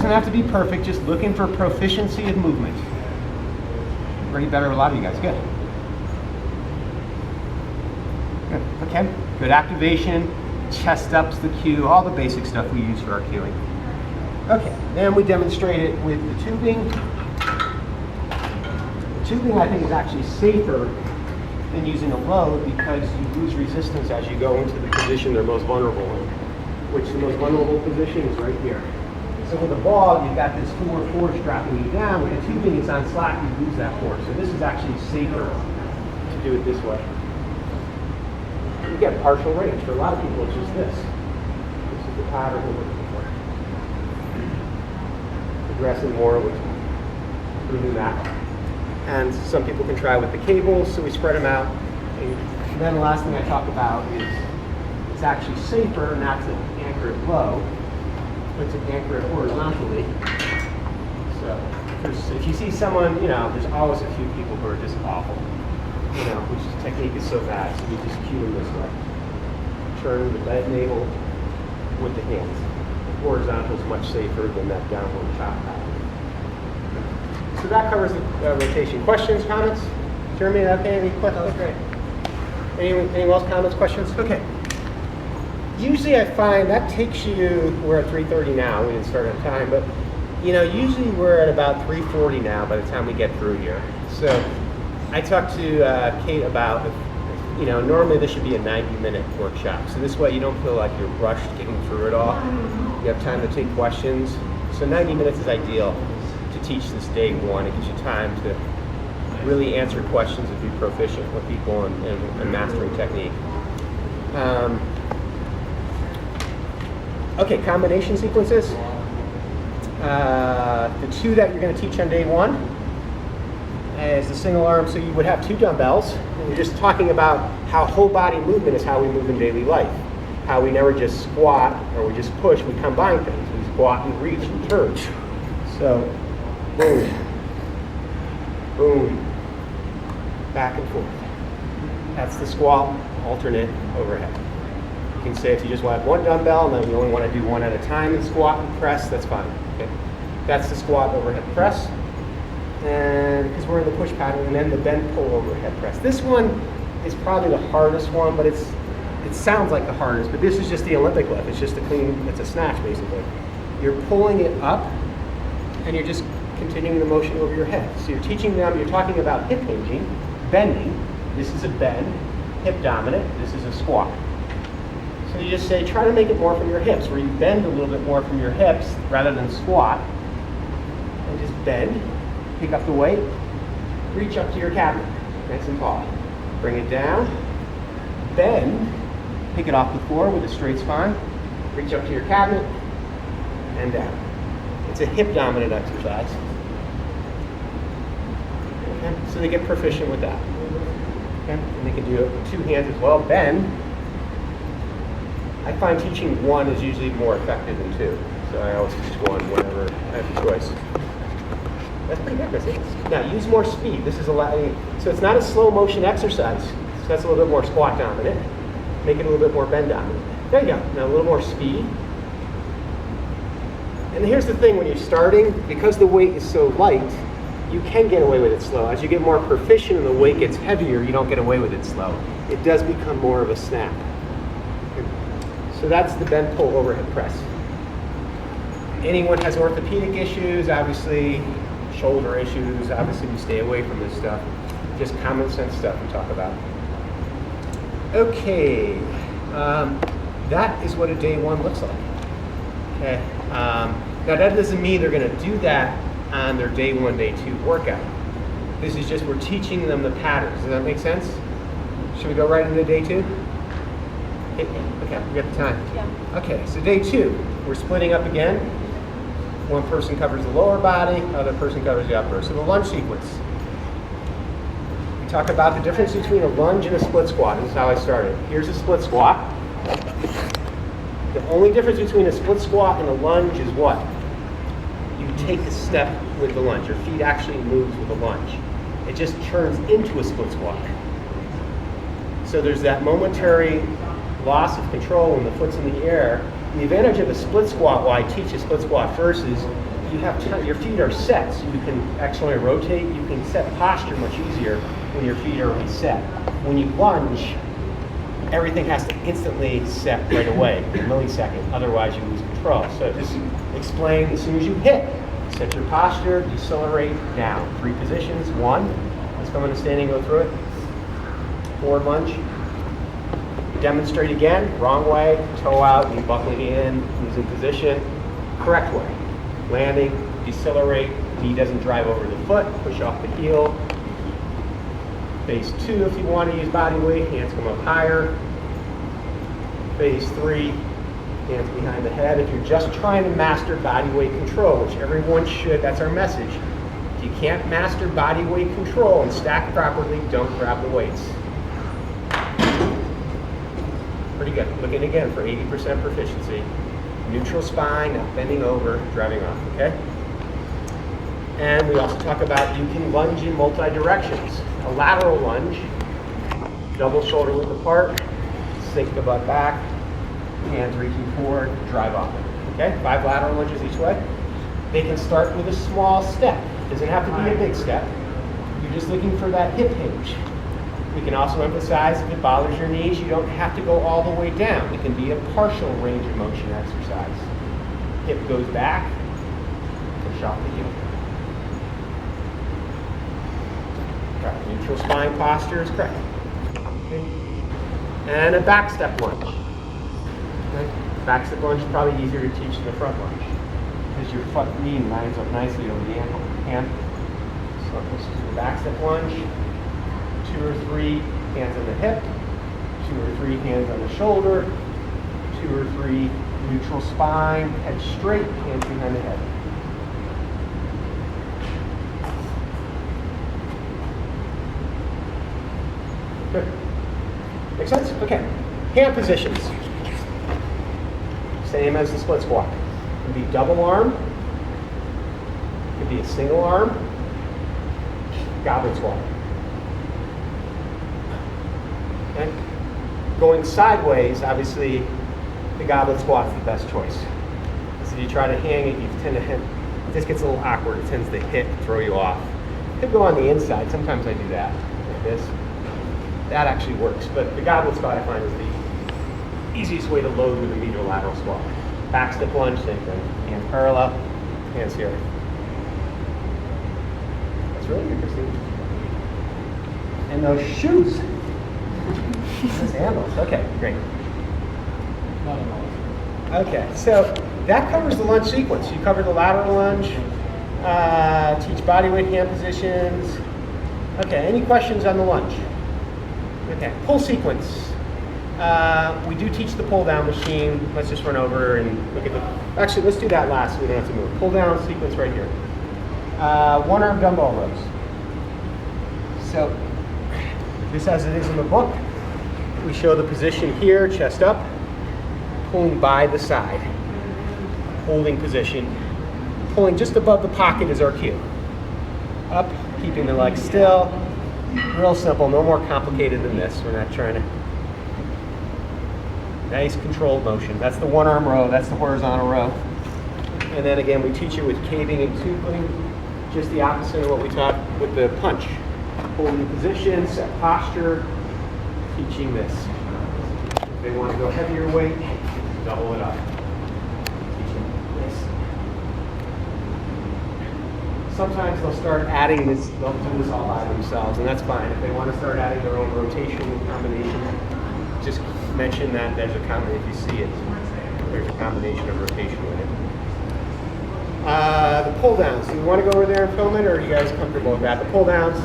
doesn't have to be perfect, just looking for proficiency of movement. Already better, a lot of you guys. Good. Good. Okay. Good activation, chest up's the cue, all the basic stuff we use for our cueing. Okay, then we demonstrate it with the tubing. The tubing, I think, is actually safer than using a load because you lose resistance as you go into the position they're most vulnerable in, which the most vulnerable position is right here. So with a ball, you've got this force strapping you down. With the tubing, it's on slack, you lose that force. So this is actually safer to do it this way. You get partial range. For a lot of people, it's just this. This is the pattern we're looking for. Progressing more with proving that. And some people can try with the cables, so we spread them out. And then the last thing I talk about is it's actually safer not to anchor it low, but to anchor it horizontally. So if you see someone, there's always a few people who are just awful. Which technique is so bad, so we just cue them this way. Turn the navel with the hands. Horizontal is much safer than that downward chop pattern. So that covers the rotation. Questions, comments? Jeremy, okay, any questions? That was great. Anyone else, comments, questions? Okay. Usually I find that takes you, we're at 3:30 now, we didn't start on time, but usually we're at about 3:40 now by the time we get through here. So I talked to Kate about, normally this should be a 90-minute workshop. So this way you don't feel like you're rushed getting through it all. You have time to take questions. So 90 minutes is ideal to teach this day one. It gives you time to really answer questions and be proficient with people and mastering technique. Okay, combination sequences. The two that you're going to teach on day one is the single arm. So you would have two dumbbells. And you're just talking about how whole body movement is how we move in daily life. How we never just squat or we just push, we combine things. We squat and reach and turn. So, boom, boom, back and forth. That's the squat, alternate, overhead. You can say if you just want to have one dumbbell and then you only want to do one at a time and squat and press, that's fine. Okay? That's the squat, overhead press. And because we're in the push pattern, and then the bend pull overhead press. This one is probably the hardest one, but it sounds like the hardest, but this is just the Olympic lift. It's just it's a snatch basically. You're pulling it up and you're just continuing the motion over your head. So you're teaching them, you're talking about hip hinging, bending. This is a bend, hip dominant, this is a squat. So you just say, try to make it more from your hips, where you bend a little bit more from your hips rather than squat. And just bend, pick up the weight, reach up to your cabinet, nice and tall. Bring it down, bend, pick it off the floor with a straight spine, reach up to your cabinet, and down. It's a hip dominant exercise. Okay? So they get proficient with that. Okay? And they can do it with two hands as well. Bend. I find teaching one is usually more effective than two. So I always teach one whenever I have a choice. That's pretty good, Chrissy. Now use more speed. This is so it's not a slow motion exercise. So that's a little bit more squat dominant. Make it a little bit more bend dominant. There you go. Now a little more speed. And here's the thing, when you're starting, because the weight is so light, you can get away with it slow. As you get more proficient and the weight gets heavier, you don't get away with it slow. It does become more of a snap. So that's the bend pull overhead press. Anyone has orthopedic issues, obviously, shoulder issues, obviously we stay away from this stuff. Just common sense stuff we talk about. Okay, that is what a day one looks like. Okay. Now that doesn't mean they're going to do that on their day one, day two workout. This is just, we're teaching them the patterns. Does that make sense? Should we go right into day two? Okay, we got the time. Yeah. Okay, so day two, we're splitting up again. One person covers the lower body, other person covers the upper. So the lunge sequence. We talk about the difference between a lunge and a split squat. This is how I started. Here's a split squat. The only difference between a split squat and a lunge is what? You take a step with the lunge. Your feet actually moves with the lunge. It just turns into a split squat. So there's that momentary loss of control when the foot's in the air. The advantage of a split squat, why I teach a split squat first, is you have your feet are set, so you can actually rotate. You can set posture much easier when your feet are already set. When you lunge, everything has to instantly set right away, in a millisecond. Otherwise, you lose control. So just explain as soon as you hit. Set your posture, decelerate, down. 3 positions. 1. Let's come into standing, go through it. Forward lunge. Demonstrate again. Wrong way. Toe out, knee buckling in, losing position. Correct way. Landing, decelerate, knee doesn't drive over the foot, push off the heel. Phase 2, if you want to use body weight, hands come up higher. Phase 3, hands behind the head. If you're just trying to master body weight control, which everyone should, that's our message. If you can't master body weight control and stack properly, don't grab the weights. Pretty good. Looking again for 80% proficiency. Neutral spine, not bending over, driving off, okay? And we also talk about you can lunge in multi-directions. A lateral lunge, double shoulder width apart, sink the butt back, hands reaching forward, drive off it, okay? 5 lateral lunges each way. They can start with a small step. Doesn't have to be a big step. You're just looking for that hip hinge. We can also emphasize if it bothers your knees, you don't have to go all the way down. It can be a partial range of motion exercise. Hip goes back, push off the heel. Okay. Neutral spine posture is correct. Okay. And a back step lunge. Okay. Back step lunge is probably easier to teach than the front lunge because your front knee lines up nicely over the ankle. So let's do the back step lunge. 2 or 3 hands on the hip, 2 or 3 hands on the shoulder, 2 or 3 neutral spine, head straight, hands behind the head. Good. Make sense? Okay. Hand positions. Same as the split squat. It could be double arm, it could be a single arm, goblet squat. Okay. Going sideways, obviously, the goblet squat's the best choice. So if you try to hang it, you tend to hit. It just gets a little awkward. It tends to hit and throw you off. It could go on the inside. Sometimes I do that, like this. That actually works. But the goblet squat, I find, is the easiest way to load with a medial lateral squat. Back step lunge, same thing. Hands parallel, hands here. That's really interesting. And those shoes. Those handles. Okay, great. Okay, so that covers the lunge sequence. You covered the lateral lunge, teach body weight hand positions. Okay, any questions on the lunge? Okay, pull sequence. We do teach the pull down machine. Let's just run over and look at the, actually let's do that last so we don't have to move. Pull down sequence right here. 1 arm dumbbell rows. So, just as it is in the book, we show the position here, chest up, pulling by the side, holding position, pulling just above the pocket is our cue. Up, keeping the legs still, real simple, no more complicated than this. We're not trying to, nice controlled motion. That's the 1 arm row, that's the horizontal row. And then again, we teach it with caving and tupling, just the opposite of what we taught with the punch. Holding position, set posture, teaching this. If they want to go heavier weight, double it up. Teaching this. Sometimes they'll start adding this, they'll do this all by themselves, and that's fine. If they want to start adding their own rotation combination, just mention that there's a combination, if you see it, there's a combination of rotation with it. The pull downs, do you want to go over there and film it, or are you guys comfortable with that? The pull downs,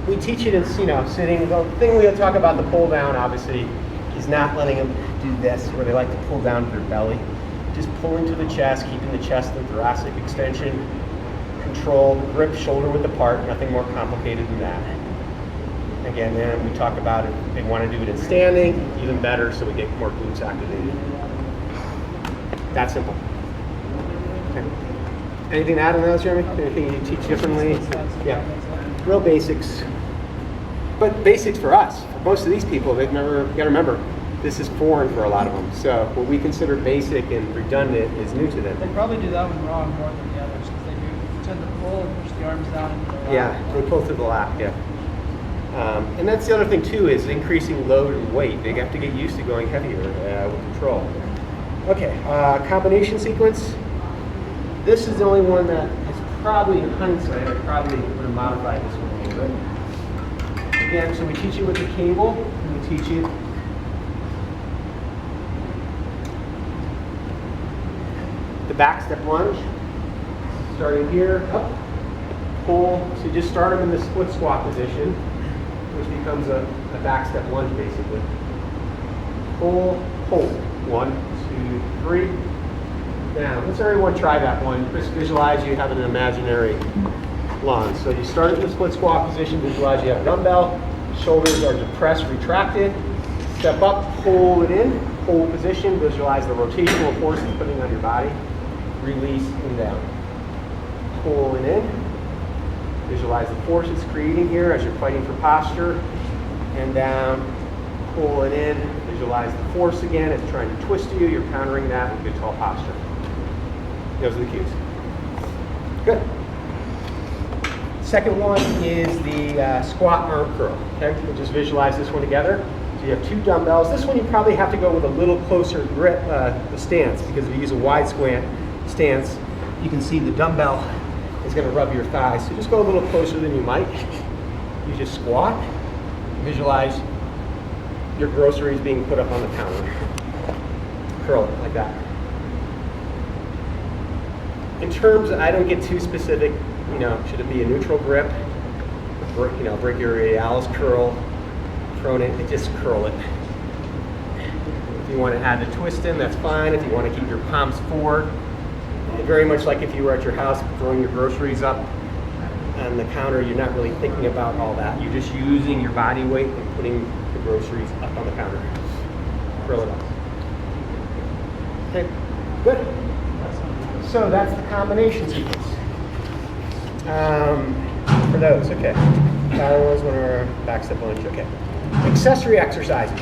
we teach it in, sitting. The thing we'll talk about the pull down, obviously, is not letting them do this, where they like to pull down to their belly. Just pulling to the chest, keeping the chest and thoracic extension, control, grip, shoulder width apart, nothing more complicated than that. Again, then we talk about it, they want to do it in standing, even better, so we get more glutes activated. That simple. Okay. Anything to add on those, Jeremy? Anything you teach differently? Yeah. Real basics. But basics for us. For most of these people, they've never, you gotta remember, This is foreign for a lot of them. So what we consider basic and redundant is new to They them. probably do that one wrong more than the others because they do tend to pull and push the arms down into the lap. Yeah, they pull through the lap, yeah. And that's the other thing too, is increasing load and weight. They have to get used to going heavier with control. Okay, combination sequence. This is the only one that is probably, in hindsight, I probably would have modified this one a little bit. Again, so we teach you with the cable, and we teach you the back step lunge. Starting here, up, pull. So you just start them in the split squat position, which becomes a back step lunge basically. Pull, hold. 1, 2, 3. Now, let's everyone try that one. Just visualize you have an imaginary lunge. So you start in the split squat position, visualize you have a dumbbell, shoulders are depressed, retracted. Step up, pull it in, hold position, visualize the rotational forces putting on your body. Release and down. Pull it in. Visualize the force it's creating here as you're fighting for posture. And down. Pull it in. Visualize the force again. It's trying to twist you. You're countering that with good tall posture. Those are the cues. Good. Second one is the squat arm curl. Okay, we'll just visualize this one together. So you have 2 dumbbells. This one you probably have to go with a little closer grip, the stance, because if you use a wide stance, you can see the dumbbell is going to rub your thighs. So just go a little closer than you might. You just squat. Visualize your groceries being put up on the counter. Curl it like that. In terms, I don't get too specific, should it be a neutral grip? Brachioradialis curl, pronate, just curl it. If you want to add the twist in, that's fine. If you want to keep your palms forward, very much like if you were at your house throwing your groceries up on the counter, you're not really thinking about all that. You're just using your body weight and putting the groceries up on the counter. Curl it up. Okay, good. So that's the combination sequence. For those, okay. Power ones, one or back step lunge, okay. Accessory exercises.